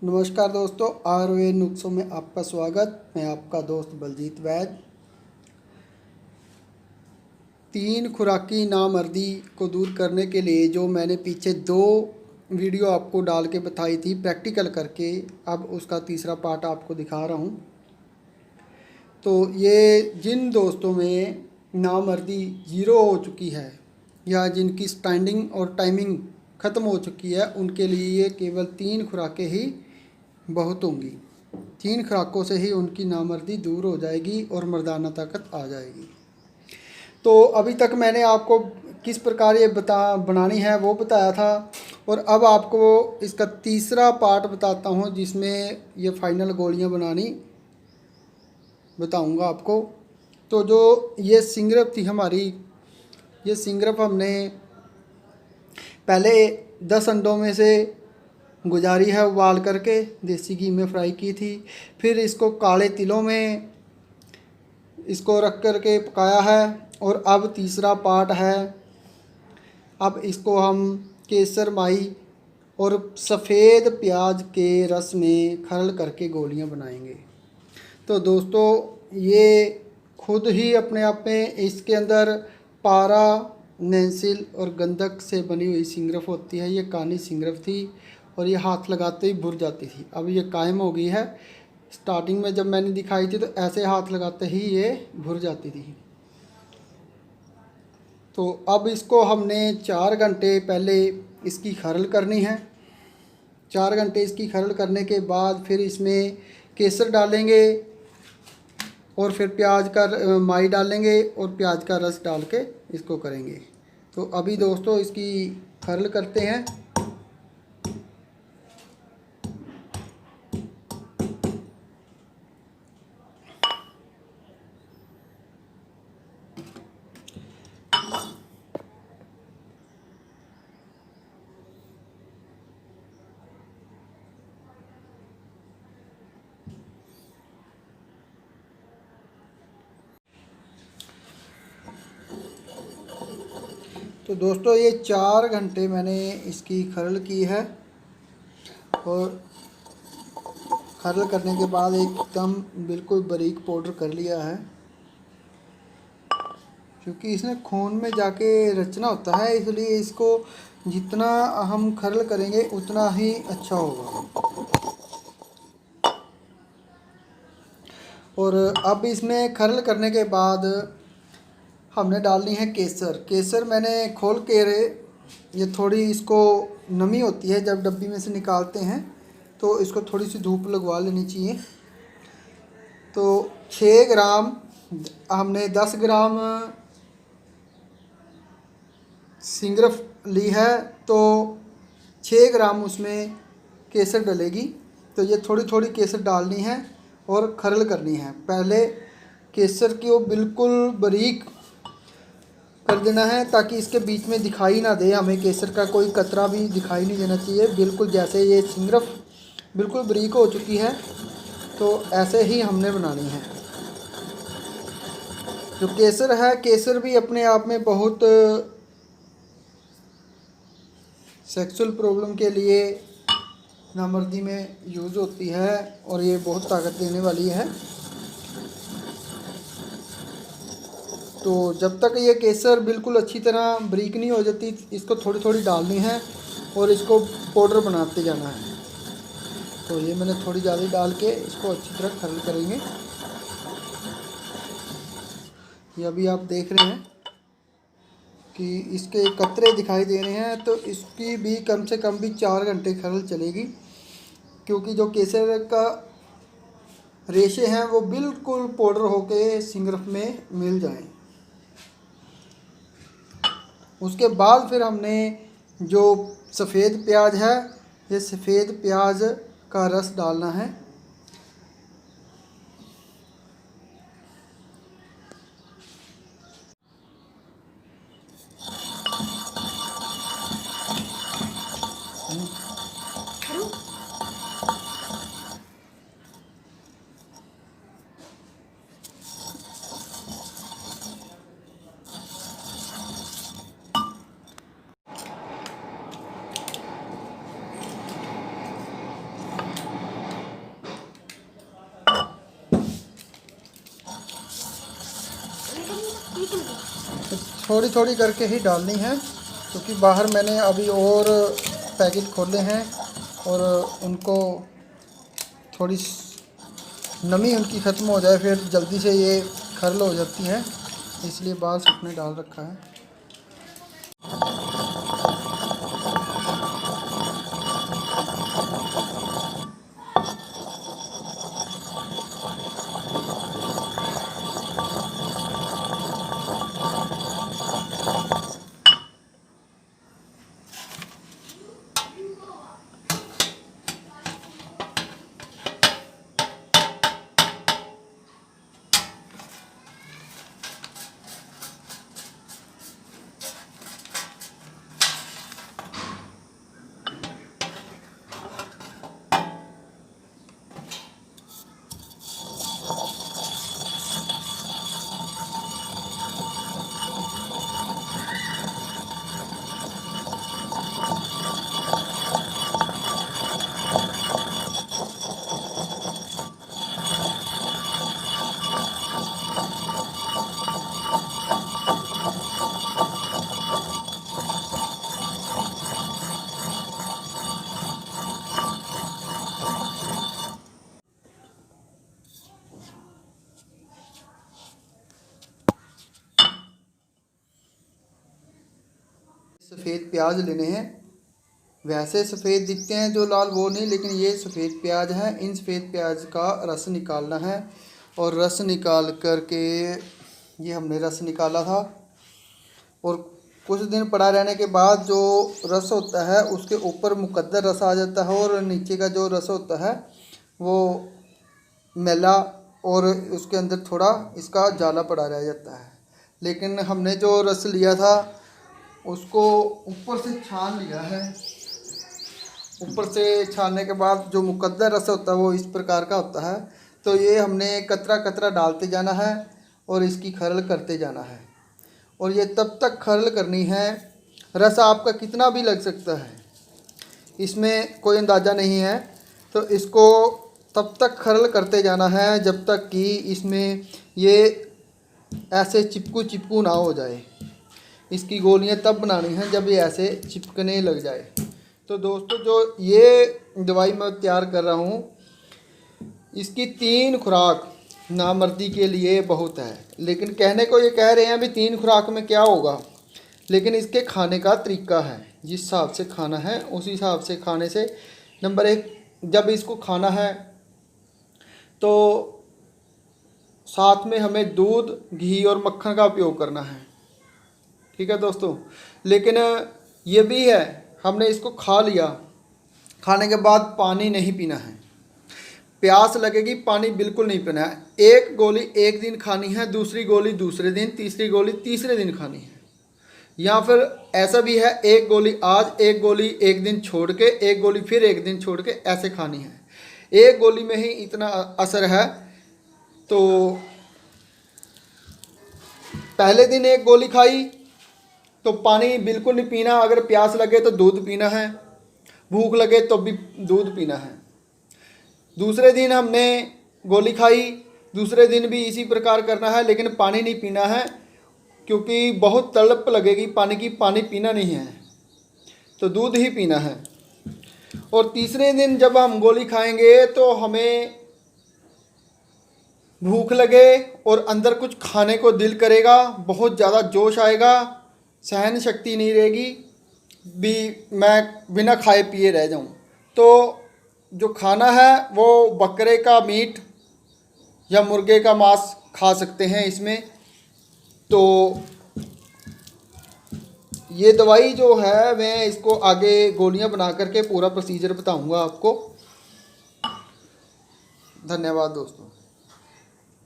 नमस्कार दोस्तों, आयुर्वेद नुस्खों में आपका स्वागत। मैं आपका दोस्त बलजीत वैद। 3 खुराकी नामर्दी को दूर करने के लिए जो मैंने पीछे 2 वीडियो आपको डाल के बताई थी प्रैक्टिकल करके, अब उसका तीसरा पार्ट आपको दिखा रहा हूँ। तो ये जिन दोस्तों में नामर्दी ज़ीरो हो चुकी है या जिनकी स्टैंडिंग और टाइमिंग ख़त्म हो चुकी है, उनके लिए ये केवल 3 खुराकें ही बहुत होंगी। 3 खुराकों से ही उनकी नामर्दी दूर हो जाएगी और मर्दाना ताकत आ जाएगी। तो अभी तक मैंने आपको किस प्रकार ये बनानी है वो बताया था, और अब आपको इसका तीसरा पार्ट बताता हूँ जिसमें ये फाइनल गोलियाँ बनानी बताऊँगा आपको। तो जो ये सिंगरफ थी हमारी, ये सिंगरफ हमने पहले 10 अंडों में से गुजारी है उबाल करके, देसी घी में फ्राई की थी। फिर इसको काले तिलों में इसको रख कर के पकाया है। और अब तीसरा पार्ट है, अब इसको हम केसर माई और सफ़ेद प्याज के रस में खरल करके गोलियां बनाएंगे। तो दोस्तों, ये खुद ही अपने आप में इसके अंदर पारा, नेंसिल और गंधक से बनी हुई सिंगरफ होती है। ये कानी सिंगरफ थी और ये हाथ लगाते ही भुर जाती थी। अब ये कायम हो गई है। स्टार्टिंग में जब मैंने दिखाई थी तो ऐसे हाथ लगाते ही ये भुर जाती थी। तो अब इसको हमने 4 घंटे पहले इसकी खरल करनी है। 4 घंटे इसकी खरल करने के बाद फिर इसमें केसर डालेंगे और फिर प्याज का माई डालेंगे और प्याज का रस डाल के इसको करेंगे। तो अभी दोस्तों इसकी खरल करते हैं। तो दोस्तों, ये 4 घंटे मैंने इसकी खरल की है और खरल करने के बाद एकदम बिल्कुल बारीक पाउडर कर लिया है, क्योंकि इसमें खून में जाके रचना होता है, इसलिए इसको जितना हम खरल करेंगे उतना ही अच्छा होगा। और अब इसमें खरल करने के बाद हमने डालनी है केसर। केसर मैंने खोल के ये थोड़ी इसको नमी होती है जब डब्बी में से निकालते हैं, तो इसको थोड़ी सी धूप लगवा लेनी चाहिए। तो 6 ग्राम हमने 10 ग्राम सिंगरफ ली है, तो 6 ग्राम उसमें केसर डलेगी। तो ये थोड़ी थोड़ी केसर डालनी है और खरल करनी है। पहले केसर को बिल्कुल बारीक कर देना है ताकि इसके बीच में दिखाई ना दे, हमें केसर का कोई कतरा भी दिखाई नहीं देना चाहिए। बिल्कुल जैसे ये सिंगरफ बिल्कुल बारीक हो चुकी है, तो ऐसे ही हमने बनानी है। जो केसर है, केसर भी अपने आप में बहुत सेक्सुअल प्रॉब्लम के लिए नामर्दी में यूज़ होती है और ये बहुत ताकत देने वाली है। तो जब तक ये केसर बिल्कुल अच्छी तरह बारीक नहीं हो जाती, इसको थोड़ी थोड़ी डालनी है और इसको पाउडर बनाते जाना है। तो ये मैंने थोड़ी ज़्यादा डाल के इसको अच्छी तरह खरल करेंगे। ये अभी आप देख रहे हैं कि इसके कतरे दिखाई दे रहे हैं, तो इसकी भी कम से कम भी 4 घंटे खरल चलेगी, क्योंकि जो केसर का रेशे हैं वो बिल्कुल पाउडर होके सिंगरफ में मिल जाएं। उसके बाद फिर हमने जो सफ़ेद प्याज है, ये सफ़ेद प्याज का रस डालना है। थोड़ी थोड़ी करके ही डालनी है, क्योंकि बाहर मैंने अभी और पैकेट खोले हैं और उनको थोड़ी नमी उनकी ख़त्म हो जाए, फिर जल्दी से ये खरल हो जाती है, इसलिए बाहर सूखने डाल रखा है। सफ़ेद प्याज लेने हैं, वैसे सफ़ेद दिखते हैं जो लाल वो नहीं, लेकिन ये सफ़ेद प्याज है। इन सफ़ेद प्याज का रस निकालना है और रस निकाल कर के ये हमने रस निकाला था और कुछ दिन पड़ा रहने के बाद जो रस होता है उसके ऊपर मुकद्दर रस आ जाता है और नीचे का जो रस होता है वो मैला और उसके अंदर थोड़ा इसका जाला पड़ा रह जाता है। लेकिन हमने जो रस लिया था उसको ऊपर से छान लिया है। ऊपर से छानने के बाद जो मुकद्दर रस होता है वो इस प्रकार का होता है। तो ये हमने कतरा कतरा डालते जाना है और इसकी खरल करते जाना है और ये तब तक खरल करनी है। रस आपका कितना भी लग सकता है, इसमें कोई अंदाज़ा नहीं है। तो इसको तब तक खरल करते जाना है जब तक कि इसमें ये ऐसे चिपकू चिपकू ना हो जाए। इसकी गोलियां तब बनानी हैं जब ये ऐसे चिपकने लग जाए। तो दोस्तों जो ये दवाई मैं तैयार कर रहा हूँ इसकी 3 खुराक नामर्दी के लिए बहुत है, लेकिन कहने को ये कह रहे हैं अभी 3 खुराक में क्या होगा, लेकिन इसके खाने का तरीका है। जिस हिसाब से खाना है उसी हिसाब से खाने से। नंबर 1, जब इसको खाना है तो साथ में हमें दूध, घी और मक्खन का उपयोग करना है, ठीक है दोस्तों। लेकिन ये भी है, हमने इसको खा लिया, खाने के बाद पानी नहीं पीना है। प्यास लगेगी, पानी बिल्कुल नहीं पीना है। एक गोली एक दिन खानी है, दूसरी गोली दूसरे दिन, तीसरी गोली तीसरे दिन खानी है। या फिर ऐसा भी है, एक गोली आज, एक गोली एक दिन छोड़ के, एक गोली फिर एक दिन छोड़ के, ऐसे खानी है। एक गोली में ही इतना असर है। तो पहले दिन एक गोली खाई तो पानी बिल्कुल नहीं पीना। अगर प्यास लगे तो दूध पीना है, भूख लगे तो भी दूध पीना है। दूसरे दिन हमने गोली खाई, दूसरे दिन भी इसी प्रकार करना है, लेकिन पानी नहीं पीना है क्योंकि बहुत तड़प लगेगी पानी की। पानी पीना नहीं है तो दूध ही पीना है। और तीसरे दिन जब हम गोली खाएंगे तो हमें भूख लगे और अंदर कुछ खाने को दिल करेगा, बहुत ज़्यादा जोश आएगा, सहन शक्ति नहीं रहेगी भी मैं बिना खाए पिए रह जाऊं। तो जो खाना है वो बकरे का मीट या मुर्गे का मांस खा सकते हैं इसमें। तो ये दवाई जो है मैं इसको आगे गोलियां बना करके पूरा प्रोसीजर बताऊंगा आपको। धन्यवाद दोस्तों।